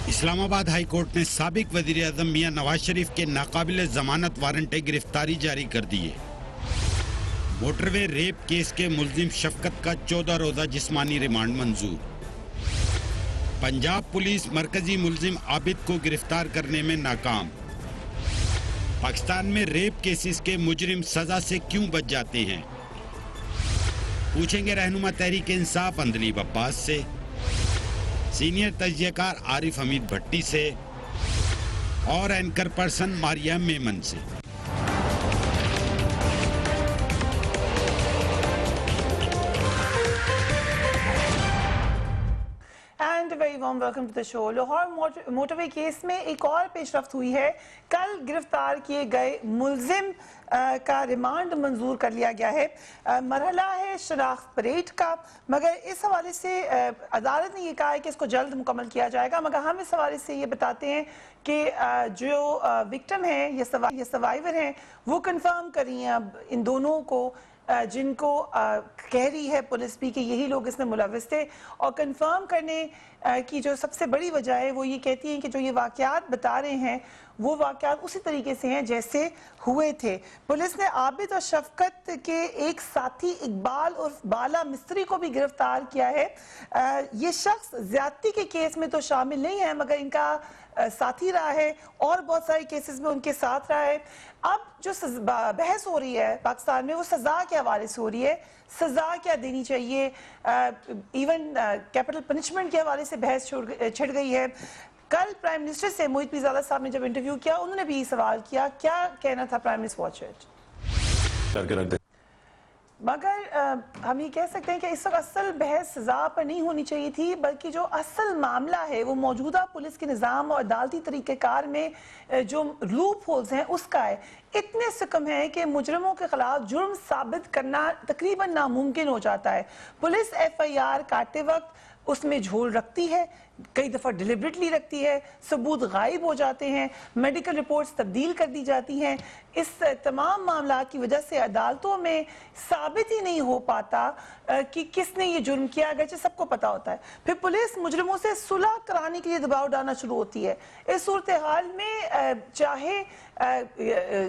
اسلام آباد high court نے سابق وزیر اعظم میاں نواز شریف کے ناقابل ضمانت وارنٹ گرفتاری جاری کر دی ہے۔ موٹر وے ریپ کیس کے ملزم شفقت کا 14 روزہ جسمانی ریمانڈ منظور۔ پنجاب پولیس مرکزی ملزم عابد کو گرفتار کرنے میں ناکام۔ پاکستان میں ریپ کیسز کے مجرم سزا سے کیوں بچ جاتے ہیں؟ پوچھیں گے رہنما تحریک انصاف اندلیب عباس سے، سینئر تجزیہ کار عارف حمید بھٹی سے اور اینکر پرسن مریم میمن سے۔ Welcome to the show. Lahore motorway case میں ایک اور پیش رفت ہوئی ہے۔ کل گرفتار کیے گئے ملزم کا ریمانڈ منظور کر لیا گیا ہے۔ مرحلہ ہے شناخت پریڈ کا، مگر اس حوالے سے عدالت نے یہ کہا ہے کہ اس کو جلد مکمل کیا جائے گا، مگر ہم اس حوالے سے یہ بتاتے ہیں کہ جو وکٹم ہیں یا سروائیور ہیں وہ کنفرم کر رہی ہیں اب ان دونوں کو، جن کو کہہ رہی ہے پولیس بھی کہ یہی لوگ اس میں ملوث تھے، اور کنفرم کرنے کی جو سب سے بڑی وجہ ہے وہ یہ کہتی ہیں کہ جو یہ واقعات بتا رہے ہیں وہ واقعات اسی طریقے سے ہیں جیسے ہوئے تھے۔ پولیس نے عابد اور شفقت کے ایک ساتھی اقبال اور بالا مستری کو بھی گرفتار کیا ہے۔ یہ شخص زیادتی کے کیس میں تو شامل نہیں ہے، مگر ان کا ساتھی رہا ہے اور بہت سارے کیسز میں ان کے ساتھ رہا ہے۔ اب جو بحث ہو رہی ہے پاکستان میں وہ سزا کے حوالے سے ہو رہی ہے، سزا کیا دینی چاہیے، ایون کیپٹل پنشمنٹ کے حوالے سے بحث چھڑ گئی ہے۔ کل پرائم منسٹر سے محیط پیزادہ صاحب نے جب انٹرویو کیا انہوں نے بھی یہ سوال کیا، کیا کہنا تھا پرائم منسٹر؟ Watch it. مگر ہم یہ کہہ سکتے ہیں کہ اس وقت اصل بحث سزا پر نہیں ہونی چاہیے تھی، بلکہ جو اصل معاملہ ہے وہ موجودہ پولیس کے نظام اور عدالتی طریقہ کار میں جو لوپ ہولز ہیں اس کا ہے۔ اتنے سکم ہے کہ مجرموں کے خلاف جرم ثابت کرنا تقریباً ناممکن ہو جاتا ہے۔ پولیس ایف آئی آر کاٹتے وقت اس میں جھول رکھتی ہے، کئی دفعہ ڈیلیبریٹلی رکھتی ہے، ثبوت غائب ہو جاتے ہیں، میڈیکل رپورٹس تبدیل کر دی جاتی ہیں۔ اس تمام معاملات کی وجہ سے عدالتوں میں ثابت ہی نہیں ہو پاتا کہ کس نے یہ جرم کیا، اگرچہ سب کو پتا ہوتا ہے۔ پھر پولیس مجرموں سے صلح کرانے کے لیے دباؤ ڈالنا شروع ہوتی ہے۔ اس صورتحال میں چاہے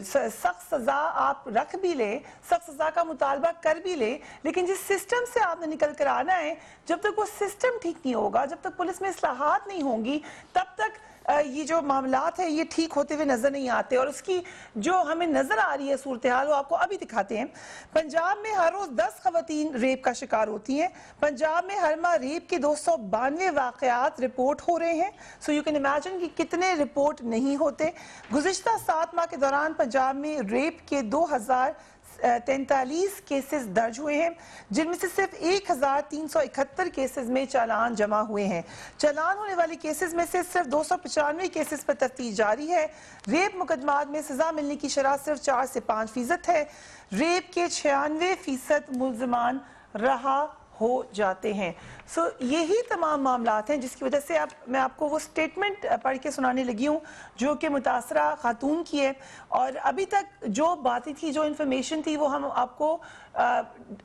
سخت سزا آپ رکھ بھی لیں، سخت سزا کا مطالبہ کر بھی لیں، لیکن جس سسٹم سے آپ نے نکل کر آنا ہے، جب تک وہ سسٹم ٹھیک نہیں ہوگا، جب تک پولیس میں اصلاحات نہیں ہوں گی، تب تک یہ جو معاملات ہیں یہ ٹھیک ہوتے ہوئے نظر نہیں آتے۔ اور اس کی جو ہمیں نظر آ رہی ہے صورتحال وہ آپ کو ابھی دکھاتے ہیں۔ پنجاب میں ہر روز 10 خواتین ریپ کا شکار ہوتی ہیں۔ پنجاب میں ہر ماہ ریپ کے 292 واقعات رپورٹ ہو رہے ہیں۔ سو یو کین امیجن کہ کتنے رپورٹ نہیں ہوتے۔ گزشتہ 7 ماہ کے دوران پنجاب میں ریپ کے 2043 کیسز درج ہوئے ہیں، جن میں سے صرف 1371 کیسز میں چالان جمع ہوئے ہیں۔ چالان ہونے والی کیسز میں سے صرف 295 کیسز پر تفتیش جاری ہے۔ ریپ مقدمات میں سزا ملنے کی شرح صرف 4 سے 5% ہے۔ ریپ کے 96% ملزمان رہا ہو جاتے ہیں۔ سو یہی تمام معاملات ہیں جس کی وجہ سے میں آپ کو وہ سٹیٹمنٹ پڑھ کے سنانے لگی ہوں جو کہ متاثرہ خاتون کی ہے، اور ابھی تک جو باتیں تھی، جو انفارمیشن تھی، وہ ہم آپ کو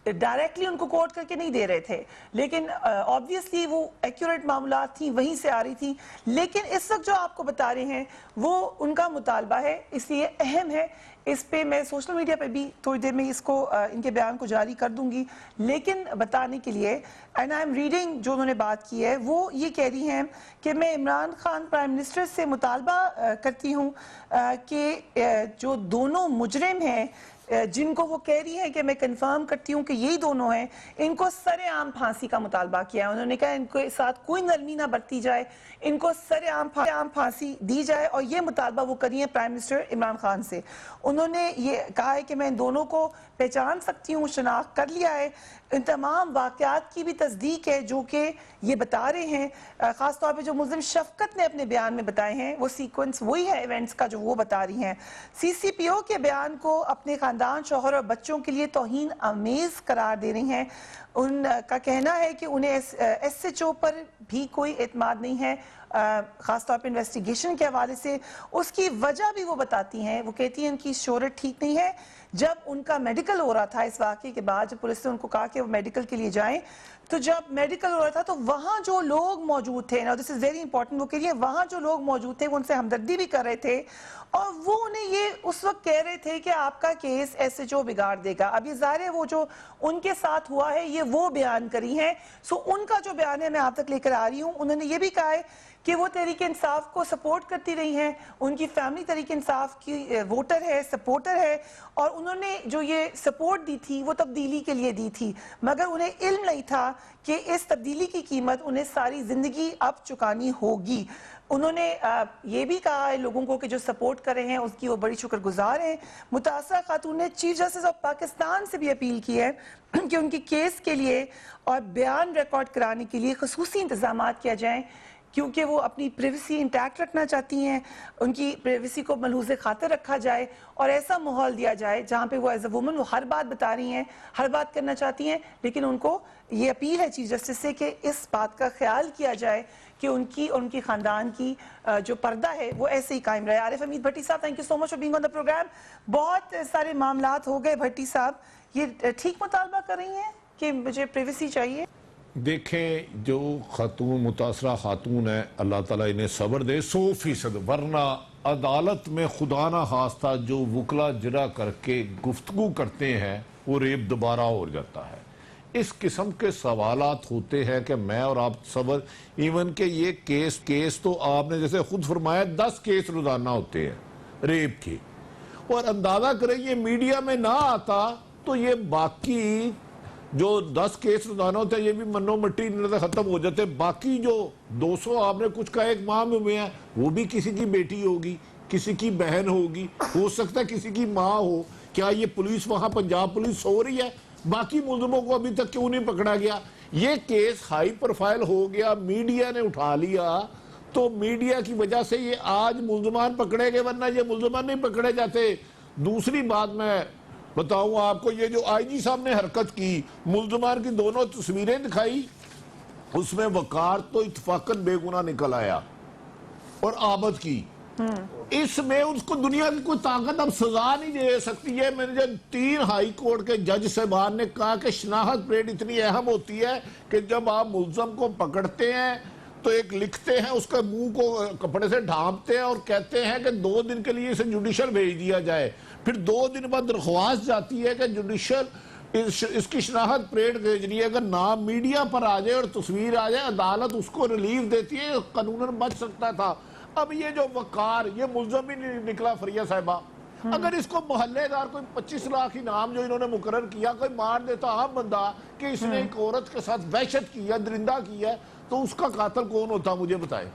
ڈائریکٹلی ان کو کوٹ کر کے نہیں دے رہے تھے، لیکن آبویسلی وہ ایکوریٹ معاملات تھیں، وہیں سے آ رہی تھیں۔ لیکن اس وقت جو آپ کو بتا رہے ہیں وہ ان کا مطالبہ ہے، اس لیے اہم ہے۔ اس پہ میں سوشل میڈیا پہ بھی تھوڑی دیر میں اس کو ان کے بیان کو جاری کر دوں گی، لیکن بتانے کے لیے اینڈ آئی ایم ریڈنگ جو انہوں نے بات کی ہے، وہ یہ کہہ رہی ہیں کہ میں عمران خان پرائم منسٹر سے مطالبہ کرتی ہوں کہ جو دونوں مجرم ہیں جن کو وہ کہہ رہی ہیں کہ میں کنفرم کرتی ہوں کہ یہی دونوں ہیں، ان کو سر عام پھانسی کا مطالبہ کیا ہے۔ انہوں نے کہا ان کے ساتھ کوئی نرمی نہ برتی جائے، ان کو سر عام پھانسی دی جائے، اور یہ مطالبہ وہ کری ہیں پرائم منسٹر عمران خان سے۔ انہوں نے یہ کہا ہے کہ میں ان دونوں کو پہچان سکتی ہوں، شناخت کر لیا ہے، ان تمام واقعات کی بھی تصدیق ہے جو کہ یہ بتا رہے ہیں۔ خاص طور پہ جو ملزم شفقت نے اپنے بیان میں بتائے ہیں وہ سیکوینس وہی ہے ایونٹس کا جو وہ بتا رہی ہیں۔ سی سی پی او کے بیان کو اپنے خاندان، شوہر اور بچوں کے لیے توہین آمیز قرار دے رہی ہیں۔ ان کا کہنا ہے کہ انہیں ایس ایچ او پر بھی کوئی اعتماد نہیں ہے خاص طور پہ انویسٹیگیشن کے حوالے سے. اس کی وجہ بھی وہ بتاتی ہیں, وہ کہتی ہیں ان کی شہرت ٹھیک نہیں ہے. جب ان کا میڈیکل ہو رہا تھا اس واقعے کے بعد, جب پولیس نے ان کو کہا کہ وہ میڈیکل کے لیے جائیں, تو جب میڈیکل ہو رہا تھا تو وہاں جو لوگ موجود تھے, now this is very important, وہ کہہ وہاں جو لوگ موجود تھے وہ ان سے ہمدردی بھی کر رہے تھے اور وہ انہیں یہ اس وقت کہہ رہے تھے کہ آپ کا کیس ایس ایچ او بگاڑ دے گا. اب یہ ظاہر ہے وہ جو ان کے ساتھ ہوا ہے یہ وہ بیان کری ہیں. سو ان کا جو بیان ہے میں آپ تک لے کر آ رہی ہوں. انہوں نے یہ بھی کہا ہے کہ وہ تحریک انصاف کو سپورٹ کرتی رہی ہیں, ان کی فیملی تحریک انصاف کی ووٹر ہے, سپورٹر ہے, اور انہوں نے جو یہ سپورٹ دی تھی وہ تبدیلی کے لیے دی تھی, مگر انہیں علم نہیں تھا کہ اس تبدیلی کی قیمت انہیں ساری زندگی اب چکانی ہوگی. انہوں نے یہ بھی کہا ہے لوگوں کو کہ جو سپورٹ کر رہے ہیں اس کی وہ بڑی شکر گزار ہیں. متاثرہ خاتون نے چیف جسٹس آف پاکستان سے بھی اپیل کی ہے کہ ان کی کیس کے لیے اور بیان ریکارڈ کرانے کے لیے خصوصی انتظامات کیا جائیں, کیونکہ وہ اپنی پریویسی انٹیکٹ رکھنا چاہتی ہیں, ان کی پریویسی کو ملحوظ خاطر رکھا جائے اور ایسا ماحول دیا جائے جہاں پہ وہ ایز اے وومن وہ ہر بات بتا رہی ہیں, ہر بات کرنا چاہتی ہیں, لیکن ان کو یہ اپیل ہے چیف جسٹس سے کہ اس بات کا خیال کیا جائے کہ ان کی اور ان کی خاندان کی جو پردہ ہے وہ ایسے ہی قائم رہے. عارف Hameed Bhatti sahab, thank you so much for being on the program. بہت سارے معاملات ہو گئے بھٹی صاحب, یہ ٹھیک مطالبہ کر رہی ہیں کہ مجھے پریویسی چاہیے؟ دیکھیں جو خاتون متاثرہ خاتون ہے, اللہ تعالیٰ انہیں صبر دے 100%, ورنہ عدالت میں خدا نہ خواستہ جو وکلا جرا کر کے گفتگو کرتے ہیں وہ ریپ دوبارہ ہو جاتا ہے. اس قسم کے سوالات ہوتے ہیں کہ میں اور آپ صبر, ایون کہ یہ کیس تو آپ نے جیسے خود فرمایا 10 کیس روزانہ ہوتے ہیں ریپ کے, اور اندازہ کریں یہ میڈیا میں نہ آتا تو یہ باقی جو 10 کیس روزانہ ہوتے ہیں یہ بھی منو مٹی ختم ہو جاتے. باقی جو 200 آپ نے کچھ کہا ایک ماہ میں ہوئے ہیں, وہ بھی کسی کی بیٹی ہوگی, کسی کی بہن ہوگی, ہو سکتا ہے کسی کی ماں ہو. کیا یہ پولیس وہاں پنجاب پولیس سو رہی ہے؟ باقی ملزموں کو ابھی تک کیوں نہیں پکڑا گیا؟ یہ کیس ہائی پروفائل ہو گیا, میڈیا نے اٹھا لیا, تو میڈیا کی وجہ سے یہ آج ملزمان پکڑے گئے, ورنہ یہ ملزمان نہیں پکڑے جاتے. دوسری بات میں بتاؤں آپ کو, یہ جو آئی جی صاحب نے حرکت کی, ملزمان کی دونوں تصویریں دکھائی, اس میں وقار تو اتفاقاً بے گناہ نکل آیا اور عابد کی, اس میں اس کو دنیا کی کوئی طاقت اب سزا نہیں دے سکتی ہے. میں نے جب 3 ہائی کورٹ کے جج صاحبان نے کہا کہ شناخت پریڈ اتنی اہم ہوتی ہے کہ جب آپ ملزم کو پکڑتے ہیں تو ایک لکھتے ہیں, اس کا منہ کو کپڑے سے ڈھانپتے ہیں اور کہتے ہیں کہ 2 دن کے لیے اسے جوڈیشل بھیج دیا جائے, پھر 2 دن بعد درخواست جاتی ہے کہ جوڈیشل اس کی شناخت پریڈ بھیجنی ہے. اگر نام میڈیا پر آ جائے اور تصویر آ جائے, عدالت اس کو ریلیف دیتی ہے, قانوناً بچ سکتا تھا. اب یہ جو وقار, یہ ملزم ہی نہیں نکلا فریہ صاحبہ, اگر اس کو محلے دار کوئی 25 لاکھ انعام جو انہوں نے مقرر کیا کوئی مار دیتا عام بندہ کہ اس نے ایک عورت کے ساتھ وحشت کیا, درندہ کیا, تو اس کا قاتل کون ہوتا مجھے بتائیں.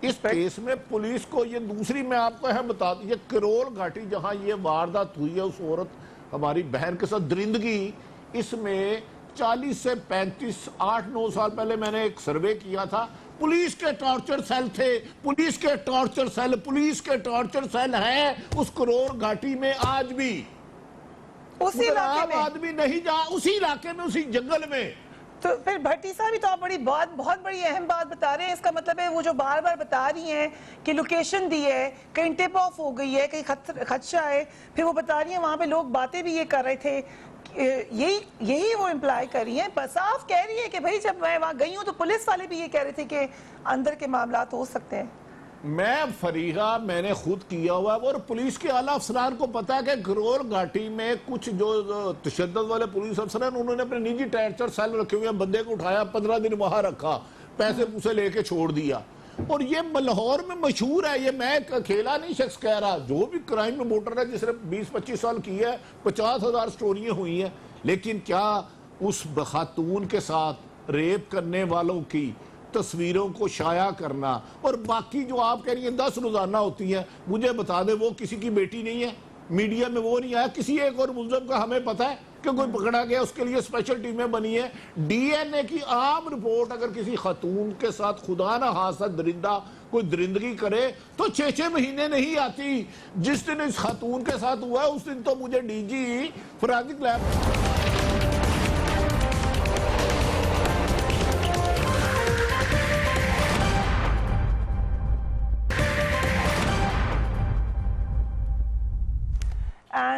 اس کیس میں پولیس کو یہ دوسری میں آپ کو اہم بتا دوں, یہ کرول گھاٹی جہاں یہ واردات ہوئی ہے, اس عورت ہماری بہن کے ساتھ درندگی, اس میں 40 سے 35 8-9 سال پہلے میں نے ایک سروے کیا تھا, پولیس کے ٹارچر سیل تھے, پولیس کے ٹارچر سیل ہیں اس کرول گھاٹی میں آج بھی. اسی علاقے میں آدمی نہیں جا, اسی علاقے میں, اسی جنگل میں. تو پھر بھٹی صاحب ہی تو آپ بہت بڑی اہم بات بتا رہے ہیں. اس کا مطلب ہے وہ جو بار بار بتا رہی ہیں کہ لوکیشن دی ہے, کہیں ٹپ آف ہو گئی ہے, کہیں خدشہ ہے, پھر وہ بتا رہی ہیں وہاں پہ لوگ باتیں بھی یہ کر رہے تھے, یہی وہ امپلائی کر رہی ہیں. صاف کہہ رہی ہے کہ بھئی جب میں وہاں گئی ہوں تو پولیس والے بھی یہ کہہ رہے تھے کہ اندر کے معاملات ہو سکتے ہیں. میں فریغہ میں نے خود کیا ہوا ہے, اور پولیس کے اعلیٰ افسران کو پتا ہے کہ کرول گھاٹی میں کچھ جو تشدد والے پولیس افسران انہوں نے اپنے نجی ٹارچر سیل رکھے ہوئے ہیں, بندے کو اٹھایا 15 دن وہاں رکھا, پیسے پوسے لے کے چھوڑ دیا. اور یہ لاہور میں مشہور ہے, یہ میں اکیلا نہیں شخص کہہ رہا, جو بھی کرائم میں موٹر ہے جس نے 20-25 سال کی ہے, 50,000 سٹوریاں ہوئی ہیں. لیکن کیا اس خاتون کے ساتھ ریپ کرنے والوں کی تصویروں کو شائع کرنا, اور باقی جو آپ کہہ رہی ہیں 10 روزانہ ہوتی ہیں, مجھے بتا دیں وہ کسی کی بیٹی نہیں ہے, میڈیا میں وہ نہیں آیا. کسی ایک اور ملزم کا ہمیں پتا ہے کہ کوئی پکڑا گیا, اس کے لیے اسپیشل ٹیمیں بنی ہیں. ڈی این اے کی عام رپورٹ اگر کسی خاتون کے ساتھ خدا نہ خواستہ درندہ کوئی درندگی کرے تو 6 مہینے نہیں آتی. جس دن اس خاتون کے ساتھ ہوا ہے اس دن تو مجھے D G forensic lab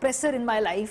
presser in my life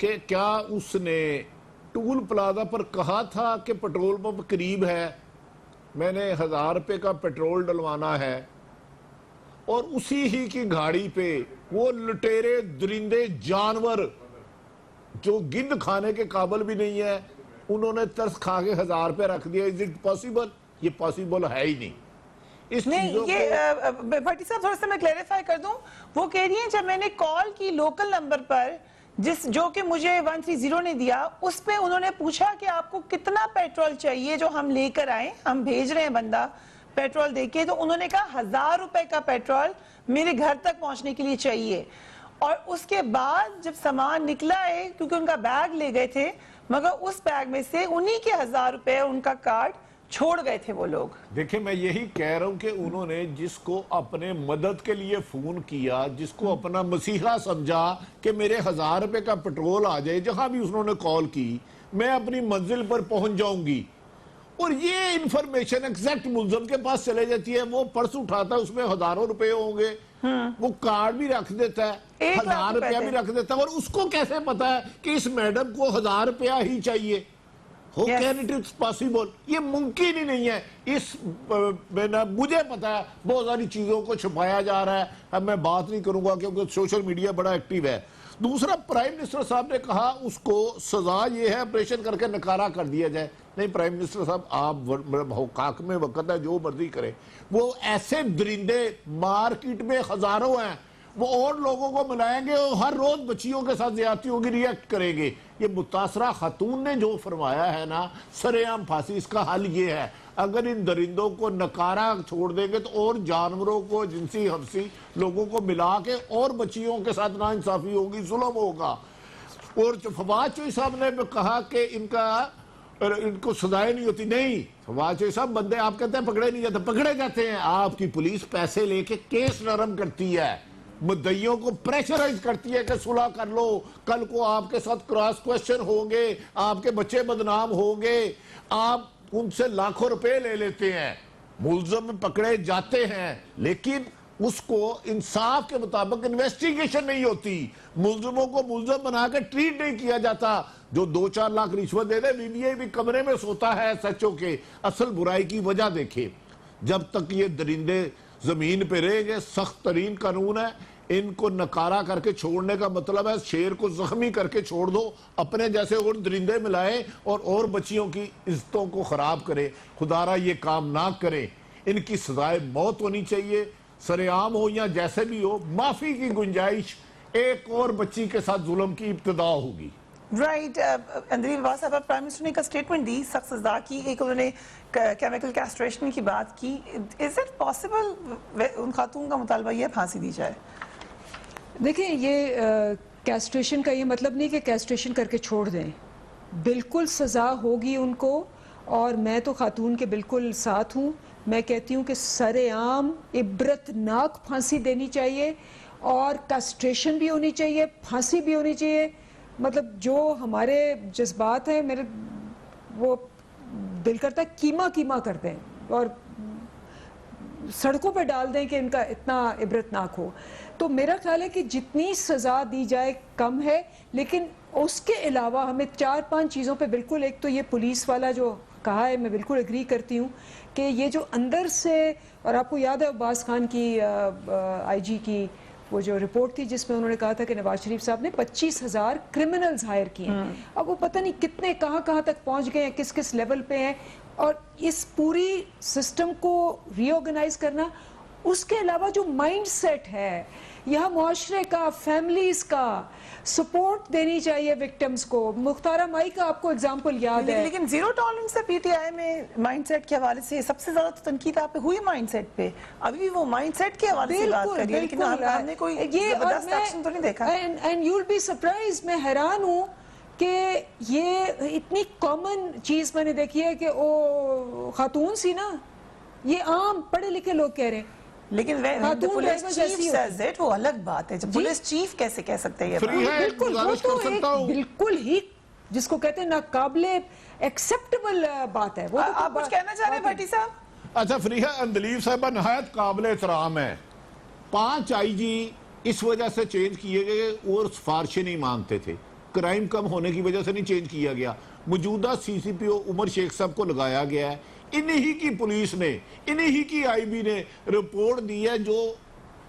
کہ کیا اس نے ٹول پلازا پر کہا تھا کہ پیٹرول پمپ قریب ہے, میں نے 1000 روپے کا پیٹرول ڈلوانا ہے, اور اسی ہی کی گاڑی پہ وہ لٹیرے درندے جانور جو گند کھانے کے قابل بھی نہیں ہے, انہوں نے ترس کھا کے 1000 روپے رکھ دیا. Is it possible? یہ پاسبل ہے ہی نہیں. اس چیزوں نہیں, یہ بھٹی صاحب تھوڑا سا میں کلیریفائی کر دوں. وہ کہہ رہی ہیں جب میں نے کال کی لوکل نمبر پر جو کہ مجھے 130 نے دیا, اس پہ انہوں نے پوچھا کہ آپ کو کتنا پیٹرول چاہیے جو ہم لے کر آئیں, ہم بھیج رہے ہیں بندہ پیٹرول دے کے, تو انہوں نے کہا 1000 روپے کا پیٹرول میرے گھر تک پہنچنے کے لیے چاہیے. اور اس کے بعد جب سامان نکلا ہے, کیونکہ ان کا بیگ لے گئے تھے, مگر اس بیگ میں سے انہی کے 1000 روپے ان کا کارڈ چھوڑ گئے تھے وہ لوگ. دیکھیں میں یہی کہہ رہا ہوں کہ انہوں نے جس کو اپنے مدد کے لیے فون کیا, جس کو اپنا مسیحا سمجھا کہ میرے 1000 روپے کا پیٹرول آ جائے, جہاں بھی انہوں نے کال کی میں اپنی منزل پر پہنچ جاؤں گی, اور یہ انفارمیشن ایگزیکٹ ملزم کے پاس چلے جاتی ہے, وہ پرس اٹھاتا ہے, اس میں ہزاروں روپے ہوں گے, وہ کارڈ بھی رکھ دیتا ہے, 1000 روپیہ بھی رکھ دیتا ہے, اور اس کو کیسے پتا ہے کہ اس میڈم کو 1000 روپیہ ہی چاہیے؟ How can it is possible? یہ ممکن ہی نہیں ہے. مجھے پتا ہے بہت ساری چیزوں کو چھپایا جا رہا ہے, اب میں بات نہیں کروں گا کیونکہ سوشل میڈیا بڑا ایکٹیو ہے. دوسرا, پرائم منسٹر صاحب نے کہا اس کو سزا یہ ہے آپریشن کر کے نکارہ کر دیا جائے. نہیں پرائم منسٹر صاحب, آپ حقاق میں وقت ہے, جو مرضی کریں. وہ ایسے درندے مارکیٹ میں ہزاروں ہیں, وہ اور لوگوں کو ملائیں گے اور ہر روز بچیوں کے ساتھ زیادتیوں کی ریئیکٹ کریں گے. یہ متاثرہ خاتون نے جو فرمایا ہے نا, سرعام پھانسی, اس کا حل یہ ہے, اگر ان درندوں کو نکارہ چھوڑ دیں گے تو اور جانوروں کو, جنسی حبسی لوگوں کو ملا کے اور بچیوں کے ساتھ ناانصافی ہوگی, ظلم ہوگا. اور فواد چوہی صاحب نے کہا کہ ان کو سزائیں نہیں ہوتی. نہیں فواد چوہی صاحب, بندے آپ کہتے ہیں پکڑے نہیں جاتے, پکڑے جاتے ہیں. آپ کی پولیس پیسے لے کے کیس نرم کرتی ہے, مدعیوں کو پریشرائز کرتی ہے کہ صلح کر لو, کل کو آپ کے ساتھ کراس کوسچن ہوں گے, آپ کے بچے بدنام ہوں گے, آپ ان سے لاکھوں روپے لے لیتے ہیں. ملزم پکڑے جاتے ہیں لیکن اس کو انصاف کے مطابق انویسٹیگیشن نہیں ہوتی, ملزموں کو ملزم بنا کے ٹریٹ نہیں کیا جاتا. جو 2-4 لاکھ رشوت دے دے, BBI بھی کمرے میں سوتا ہے SHO کے. اصل برائی کی وجہ دیکھیں, جب تک یہ درندے زمین پہ رہیں گے, سخت ترین قانون ہے, ان کو نکارہ کر کے چھوڑنے کا مطلب ہے شیر کو زخمی کر کے چھوڑ دو, اپنے جیسے اور درندے ملائیں اور بچیوں کی عزتوں کو خراب کرے. خدا را یہ کام نہ کریں. ان کی سزائے موت ہونی چاہیے, سرعام ہو یا جیسے بھی ہو. معافی کی گنجائش, ایک اور بچی کے ساتھ ظلم کی ابتدا ہوگی. رائٹ. اندرین واس صاحب, پرائم منسٹر نے ایک اسٹیٹمنٹ دی, سخت سزا کی, ایک انہوں نے کیمیکل کیسٹریشن کی بات کی. از اٹ پاسبل ان خاتون کا مطالبہ یہ پھانسی دی جائے؟ دیکھیں, یہ کیسٹریشن کا یہ مطلب نہیں کہ کیسٹریشن کر کے چھوڑ دیں, بالکل سزا ہوگی ان کو, اور میں تو خاتون کے بالکل ساتھ ہوں. میں کہتی ہوں کہ سر عام عبرتناک پھانسی دینی چاہیے, اور کیسٹریشن بھی ہونی چاہیے, پھانسی بھی ہونی چاہیے. مطلب جو ہمارے جذبات ہیں, میرے وہ دل کرتا ہے کیما کر دیں اور سڑکوں پہ ڈال دیں کہ ان کا اتنا عبرتناک ہو. تو میرا خیال ہے کہ جتنی سزا دی جائے کم ہے, لیکن اس کے علاوہ ہمیں 4-5 چیزوں پہ بالکل, ایک تو یہ پولیس والا جو کہا ہے, میں بالکل اگری کرتی ہوں کہ یہ جو اندر سے, اور آپ کو یاد ہے عباس خان کی IG کی وہ جو رپورٹ تھی جس میں انہوں نے کہا تھا کہ نواز شریف صاحب نے 25,000 کرمنلز ہائر کیے ہیں. اب وہ پتہ نہیں کتنے کہاں تک پہنچ گئے ہیں, کس لیول پہ ہیں, اور اس پوری سسٹم کو ری آرگنائز کرنا. اس کے علاوہ جو مائنڈ سیٹ ہے یہاں معاشرے کا, فیملیز کا, سپورٹ دینی چاہیے وکٹمز کو. مختارہ مائی کا آپ کو اگزامپل یاد ہے, لیکن زیرو ٹالرنس ہے PTI میں مائنڈ سیٹ کے حوالے سے. سب سے زیادہ تنقید آپ پہ ہوئی مائنڈ سیٹ پہ, ابھی بھی وہ مائنڈ سیٹ کے حوالے سے بات کر رہی ہے, لیکن ہم نے کوئی زبردست ایکشن تو نہیں دیکھا. And you will be surprised, میں حیران ہوں کہ یہ اتنی کامن چیز میں نے دیکھی ہے کہ او خاتون سی نا, یہ عام پڑھے لکھے لوگ کہہ رہے ہیں, لیکن پولیس چیف سیز اٹ, وہ الگ بات ہے. پولیس چیف کیسے کہہ سکتے ہیں یہ بات؟ بالکل ہی جس کو کہتے ہیں ناقابل ایکسیپٹیبل بات ہے. آپ کچھ کہنا چاہ رہے ہیں بھٹی صاحب؟ اچھا, فریحہ اندلیب صاحبہ نہایت قابل احترام ہے. 5 IG اس وجہ سے چینج کیے گئے اور سفارشیں نہیں مانتے تھے. کرائم کم ہونے کی وجہ سے نہیں چینج کیا گیا. موجودہ سی سی پی او عمر شیخ صاحب کو لگایا گیا ہے. انہی کی پولیس نے, انہی کی آئی بی نے رپورٹ دی ہے. جو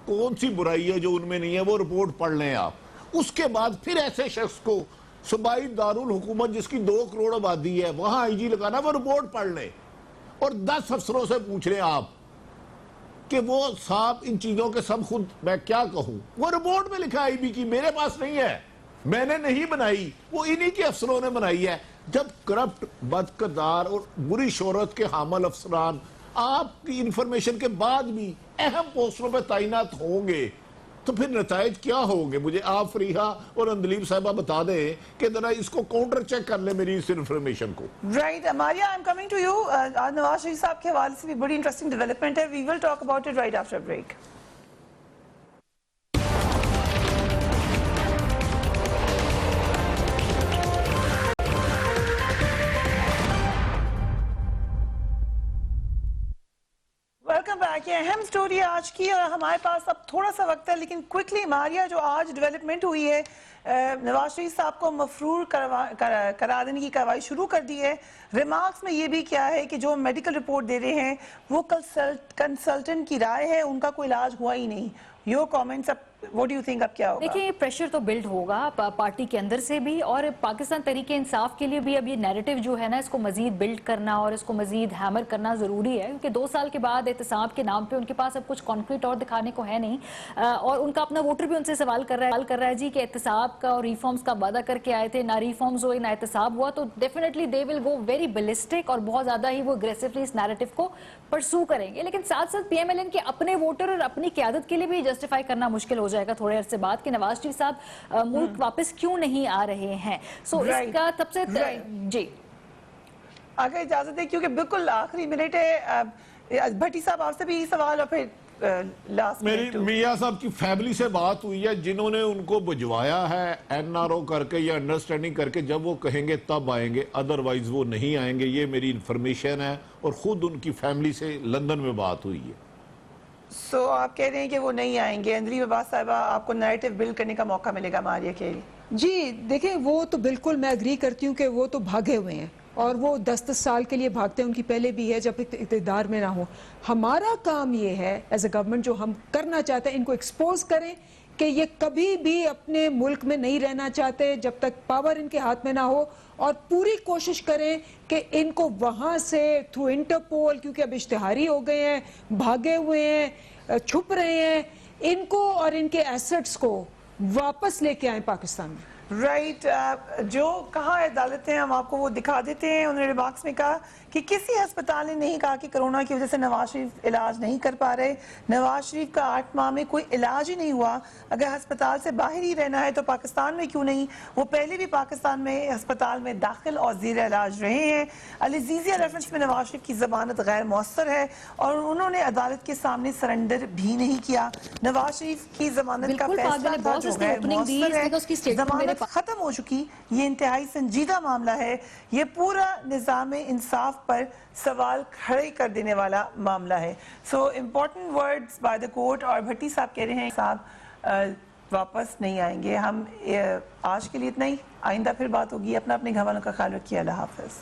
کون سی برائی ہے جو ان میں نہیں ہے, وہ رپورٹ پڑھ لیں آپ. اس کے بعد پھر ایسے شخص کو صوبائی دارالحکومت جس کی 2 کروڑ آبادی ہے وہاں آئی جی لگانا, وہ رپورٹ پڑھ لیں اور 10 افسروں سے پوچھ رہے ہیں آپ کہ وہ صاحب ان چیزوں کے سب خود, میں کیا کہوں, وہ رپورٹ میں لکھا آئی بی کی, میرے پاس نہیں ہے, میں نے نہیں بنائی, وہ انہی کے افسروں نے بنائی ہے. جب کرپٹ, بدکردار اور بری شہرت کے حامل افسران آپ کی انفارمیشن کے بعد بھی اہم پوسٹوں پہ تعینات ہوں گے تو پھر نتائج کیا ہوں گے؟ مجھے آپ فریحہ اور اندلیب صاحبہ بتا دیں کہ ذرا اس کو کاؤنٹر چیک کر لیں میری اس انفارمیشن کو. Right Maria, I am coming to you. Nawaz Sharif صاحب کے حوالے سے بھی بڑی انٹرسٹنگ ڈیولپمنٹ ہے. We will talk about it right after break. Welcome back. یہ اہم سٹوری ہے آج کی اور ہمارے پاس اب تھوڑا سا وقت ہے, لیکن کوئکلی ماریا جو آج ڈیولپمنٹ ہوئی ہے, نواز شریف صاحب کو مفرور کرا دینے کی کارروائی شروع کر دی ہے. ریمارکس میں یہ بھی کیا ہے کہ جو میڈیکل رپورٹ دے رہے ہیں وہ کنسلٹنٹ کی رائے ہے, ان کا کوئی علاج ہوا ہی نہیں. Your comments, what do you think اب کیا ہوگا؟ دیکھیں یہ پریشر تو بلڈ ہوگا پارٹی کے اندر سے بھی, اور پاکستان تحریک انصاف کے لیے بھی اب یہ نیریٹو جو ہے نا اس کو مزید بلڈ کرنا اور اس کو مزید ہیمر کرنا ضروری ہے, کیونکہ 2 سال کے بعد احتساب کے نام پہ ان کے پاس اب کچھ کانکریٹ اور دکھانے کو ہے نہیں, اور ان کا اپنا ووٹر بھی ان سے سوال کر رہا ہے جی کہ احتساب کا اور ریفارمز کا وعدہ کر کے آئے تھے, نہ ریفارمز ہوئے نہ احتساب ہوا, تو definitely they will go very ballistic اور بہت زیادہ ہی وہ اگریسولی اس نیریٹو کو پرسو کریں گے. لیکن ساتھ ساتھ پی ایم ایل این کے اپنے ووٹر اور اپنی قیادت کے لیے بھی جسٹیفائی کرنا مشکل ہو جائے گا تھوڑے عرصے بعد کہ نواز شریف صاحب ملک واپس کیوں نہیں آ رہے ہیں. سو اس کا سب سے جی اگر اجازت ہے, کیونکہ بالکل آخری منٹ ہے, بھٹی صاحب آپ سے بھی سوال اور پھر لاسٹ میری میاں صاحب کی فیملی سے بات ہوئی ہے جنہوں نے ان کو بھجوایا ہے این آر او کر کے یا انڈرسٹینڈنگ کر کے, جب وہ کہیں گے تب آئیں گے, ادروائز وہ نہیں آئیں گے. یہ میری انفارمیشن ہے اور خود ان کی فیملی سے لندن میں بات ہوئی ہے. سو آپ کہہ رہے ہیں کہ وہ نہیں آئیں گے. اندلیب عباس صاحبہ, آپ کو نیریٹو بلڈ کرنے کا موقع ملے گا ماریا کے لیے. جی دیکھیں وہ تو بالکل میں اگری کرتی ہوں کہ وہ تو بھاگے ہوئے ہیں اور وہ 10 سال کے لیے بھاگتے ہیں, ان کی پہلے بھی ہے جب اقتدار میں نہ ہو. ہمارا کام یہ ہے ایز اے گورنمنٹ, جو ہم کرنا چاہتے ہیں ان کو ایکسپوز کریں کہ یہ کبھی بھی اپنے ملک میں نہیں رہنا چاہتے جب تک پاور ان کے ہاتھ میں نہ ہو, اور پوری کوشش کریں کہ ان کو وہاں سے تھرو انٹرپول, کیونکہ اب اشتہاری ہو گئے ہیں, بھاگے ہوئے ہیں, چھپ رہے ہیں, ان کو اور ان کے ایسٹس کو واپس لے کے آئیں پاکستان میں. رائٹ, جو کہا ہے عدالتیں ہم آپ کو وہ دکھا دیتے ہیں. انہوں نے ریمارکس میں کہا کہ کسی ہسپتال نے نہیں کہا کہ کرونا کی وجہ سے نواز شریف علاج نہیں کر پا رہے. نواز شریف کا 8 ماہ میں کوئی علاج ہی نہیں ہوا. اگر ہسپتال سے باہر ہی رہنا ہے تو پاکستان میں کیوں نہیں؟ وہ پہلے بھی پاکستان میں ہسپتال میں داخل اور زیر علاج رہے ہیں. العزیزیہ ریفرنس میں نواز شریف کی ضمانت غیر مؤثر ہے اور انہوں نے عدالت کے سامنے سرنڈر بھی نہیں کیا. نواز شریف کی ضمانت کا فیصلہ تھا جو غیر مؤثر ہے, ضمانت ختم ہو چکی. یہ انتہائی سنجیدہ معاملہ ہے. یہ پورا نظام انصاف پر سوال کھڑے کر دینے والا معاملہ ہے. So important words by the court, اور بھٹی صاحب کہہ رہے ہیں صاحب واپس نہیں آئیں گے. ہم آج کے لیے اتنا ہی, آئندہ پھر بات ہوگی. اپنے گھر والوں کا خیال رکھیے. اللہ حافظ.